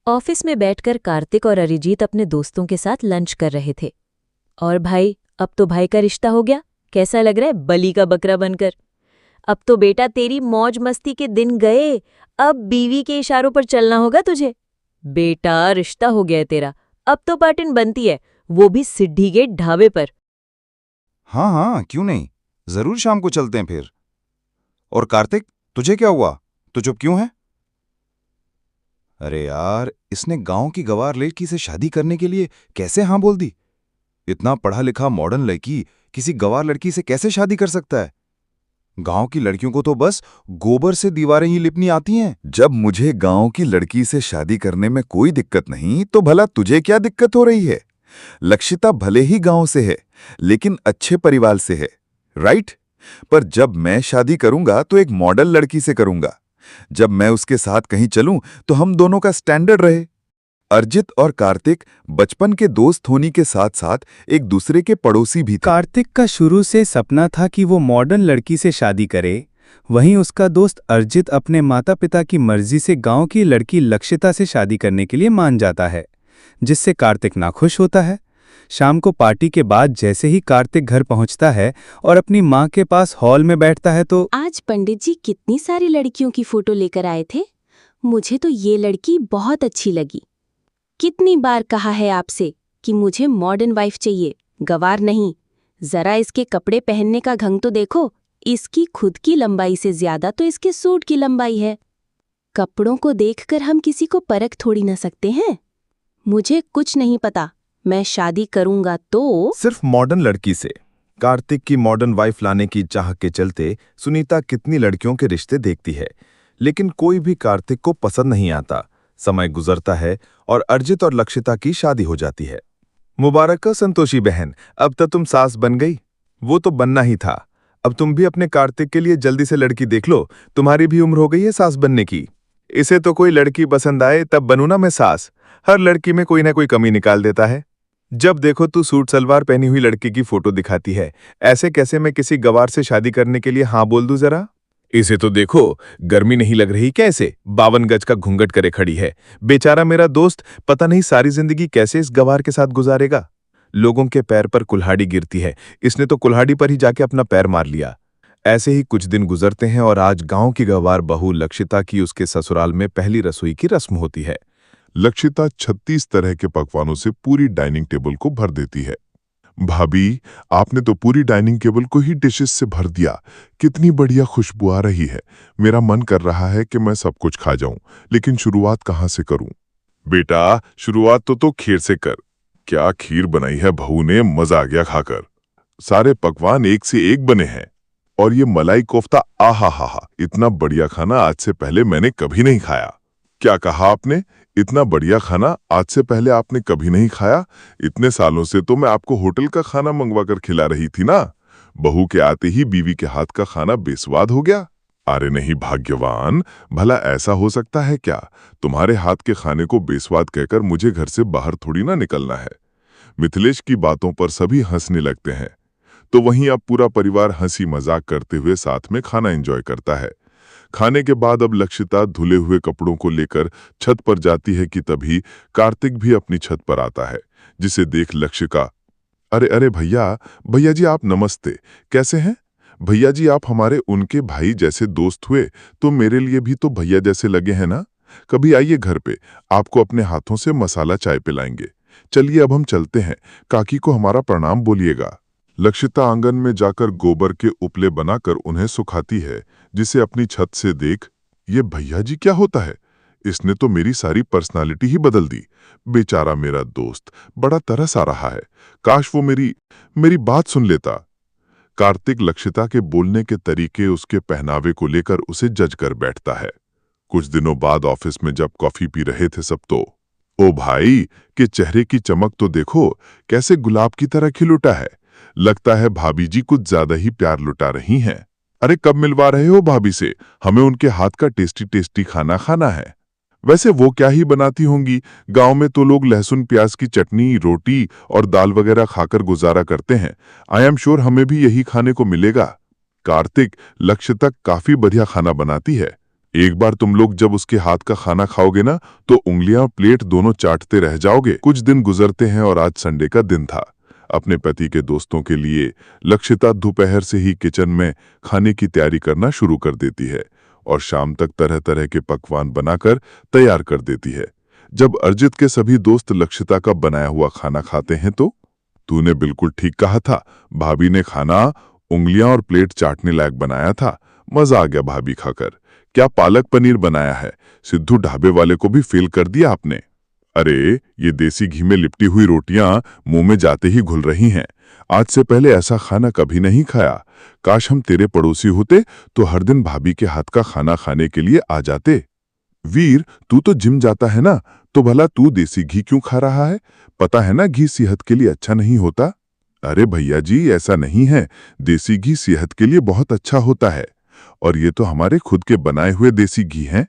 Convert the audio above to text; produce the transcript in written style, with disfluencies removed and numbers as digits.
Office में बैठकर कार्तिक और अरिजीत अपने दोस्तों के साथ लंच कर रहे थे। और भाई, अब तो भाई का रिश्ता हो गया। कैसा लग रहा है बलि का बकरा बनकर? अब तो बेटा तेरी मौज मस्ती के दिन गए। अब बीवी के इशारों पर चलना होगा तुझे। बेटा रिश्ता हो गया है तेरा। अब तो पार्टिन बनती है, वो भी सिड्ढी के ढाबे पर। हाँ हाँ, क्यों नहीं। जरूर शाम को चलते हैं फिर। और कार्तिक, तुझे क्या हुआ? तू चुप क्यों है? अरे यार, इसने गांव की गंवार लड़की से शादी करने के लिए कैसे हाँ बोल दी? इतना पढ़ा लिखा मॉडर्न लड़की किसी गंवार लड़की से कैसे शादी कर सकता है? गांव की लड़कियों को तो बस गोबर से दीवारें ही लिपनी आती हैं। जब मुझे गांव की लड़की से शादी करने में कोई दिक्कत नहीं, तो भला तुझे क्या दिक्कत हो रही है? लक्षिता भले ही गांव से है, लेकिन अच्छे परिवार से है, राइट? पर जब मैं शादी करूंगा तो एक मॉडल लड़की से करूंगा। जब मैं उसके साथ कहीं चलूं तो हम दोनों का स्टैंडर्ड रहे। अर्जित और कार्तिक बचपन के दोस्त होने के साथ साथ एक दूसरे के पड़ोसी भी थे। कार्तिक का शुरू से सपना था कि वो मॉडर्न लड़की से शादी करे। वहीं उसका दोस्त अर्जित अपने माता पिता की मर्जी से गांव की लड़की लक्षिता से शादी करने के लिए मान जाता है, जिससे कार्तिक नाखुश होता है। शाम को पार्टी के बाद जैसे ही कार्तिक घर पहुंचता है और अपनी मां के पास हॉल में बैठता है तो आज पंडित जी कितनी सारी लड़कियों की फोटो लेकर आए थे। मुझे तो ये लड़की बहुत अच्छी लगी। कितनी बार कहा है आपसे कि मुझे मॉडर्न वाइफ चाहिए, गवार नहीं। जरा इसके कपड़े पहनने का ढंग तो देखो। इसकी खुद की लंबाई से ज्यादा तो इसके सूट की लंबाई है। कपड़ों को देखकर हम किसी को परख थोड़ी न सकते हैं। मुझे कुछ नहीं पता। मैं शादी करूंगा तो सिर्फ मॉडर्न लड़की से। कार्तिक की मॉडर्न वाइफ लाने की चाह के चलते सुनीता कितनी लड़कियों के रिश्ते देखती है, लेकिन कोई भी कार्तिक को पसंद नहीं आता। समय गुजरता है और अर्जित और लक्षिता की शादी हो जाती है। मुबारक हो संतोषी बहन, अब तो तुम सास बन गई। वो तो बनना ही था। अब तुम भी अपने कार्तिक के लिए जल्दी से लड़की देख लो। तुम्हारी भी उम्र हो गई है सास बनने की। इसे तो कोई लड़की पसंद आए तब बनूं ना मैं सास। हर लड़की में कोई ना कोई कमी निकाल देता है। जब देखो तू सूट सलवार पहनी हुई लड़की की फोटो दिखाती है। ऐसे कैसे मैं किसी गवार से शादी करने के लिए हाँ बोल दूं जरा? इसे तो देखो, गर्मी नहीं लग रही कैसे 52 गज का घूंघट करे खड़ी है। बेचारा मेरा दोस्त पता नहीं सारी जिंदगी कैसे इस गवार के साथ गुजारेगा। लोगों के पैर पर कुल्हाड़ी गिरती है, इसने तो कुल्हाड़ी पर ही जाके अपना पैर मार लिया। ऐसे ही कुछ दिन गुजरते हैं और आज गांव की गवार बहू लक्षिता की उसके ससुराल में पहली रसोई की रस्म होती है। लक्षिता 36 तरह के पकवानों से पूरी डाइनिंग टेबल को भर देती है। भाभी, आपने तो पूरी डाइनिंग टेबल को ही डिशेस से भर दिया। कितनी बढ़िया खुशबू आ रही है। मेरा मन कर रहा है कि मैं सब कुछ खा जाऊं, लेकिन शुरुआत कहां से करूं? बेटा, शुरुआत तो खीर से कर। क्या खीर बनाई है बहू ने, मजा आ गया खाकर। सारे पकवान एक से एक बने हैं। और ये मलाई कोफ्ता, आहा हा हा, इतना बढ़िया खाना आज से पहले मैंने कभी नहीं खाया। क्या कहा आपने? इतना बढ़िया खाना आज से पहले आपने कभी नहीं खाया? इतने सालों से तो मैं आपको होटल का खाना मंगवा कर खिला रही थी ना। बहू के आते ही बीवी के हाथ का खाना बेस्वाद हो गया। अरे नहीं भाग्यवान, भला ऐसा हो सकता है क्या? तुम्हारे हाथ के खाने को बेस्वाद कहकर मुझे घर से बाहर थोड़ी ना निकलना है। मिथिलेश की बातों पर सभी हंसने लगते हैं, तो वहीं अब पूरा परिवार हंसी मजाक करते हुए साथ में खाना एंजॉय करता है। खाने के बाद अब लक्षिता धुले हुए कपड़ों को लेकर छत पर जाती है कि तभी कार्तिक भी अपनी छत पर आता है, जिसे देख लक्षिका, अरे अरे भैया, भैया जी आप नमस्ते, कैसे हैं? भैया जी आप हमारे उनके भाई जैसे दोस्त हुए तो मेरे लिए भी तो भैया जैसे लगे हैं ना। कभी आइए घर पे, आपको अपने हाथों से मसाला चाय पिलाएंगे। चलिए अब हम चलते हैं, काकी को हमारा प्रणाम बोलिएगा। लक्षिता आंगन में जाकर गोबर के उपले बनाकर उन्हें सुखाती है, जिसे अपनी छत से देख, ये भैया जी क्या होता है? इसने तो मेरी सारी पर्सनालिटी ही बदल दी। बेचारा मेरा दोस्त, बड़ा तरस आ रहा है। काश वो मेरी बात सुन लेता। कार्तिक लक्षिता के बोलने के तरीके, उसके पहनावे को लेकर उसे जज कर बैठता है। कुछ दिनों बाद ऑफिस में जब कॉफी पी रहे थे सब तो, ओ भाई के चेहरे की चमक तो देखो, कैसे गुलाब की तरह खिल उठा है। लगता है भाभी जी कुछ ज्यादा ही प्यार लुटा रही हैं। अरे कब मिलवा रहे हो भाभी से? हमें उनके हाथ का टेस्टी टेस्टी खाना खाना है। वैसे वो क्या ही बनाती होंगी, गांव में तो लोग लहसुन प्याज की चटनी, रोटी और दाल वगैरह खाकर गुजारा करते हैं। आई एम श्योर हमें भी यही खाने को मिलेगा। कार्तिक, लक्षिता काफी बढ़िया खाना बनाती है। एक बार तुम लोग जब उसके हाथ का खाना खाओगे ना तो उंगलियां और प्लेट दोनों चाटते रह जाओगे। कुछ दिन गुजरते हैं और आज संडे का दिन था। अपने पति के दोस्तों के लिए लक्षिता दोपहर से ही किचन में खाने की तैयारी करना शुरू कर देती है और शाम तक तरह तरह के पकवान बनाकर तैयार कर देती है। जब अर्जित के सभी दोस्त लक्षिता का बनाया हुआ खाना खाते हैं तो तूने बिल्कुल ठीक कहा था, भाभी ने खाना उंगलियां और प्लेट चाटने लायक बनाया था। मजा आ गया भाभी खाकर। क्या पालक पनीर बनाया है, सिद्धू ढाबे वाले को भी फेल कर दिया आपने। अरे ये देसी घी में लिपटी हुई रोटियां मुंह में जाते ही घुल रही हैं। आज से पहले ऐसा खाना कभी नहीं खाया। काश हम तेरे पड़ोसी होते तो हर दिन भाभी के हाथ का खाना खाने के लिए आ जाते। वीर, तू तो जिम जाता है ना, तो भला तू देसी घी क्यों खा रहा है? पता है ना घी सेहत के लिए अच्छा नहीं होता। अरे भैया जी, ऐसा नहीं है, देसी घी सेहत के लिए बहुत अच्छा होता है और ये तो हमारे खुद के बनाए हुए देसी घी हैं।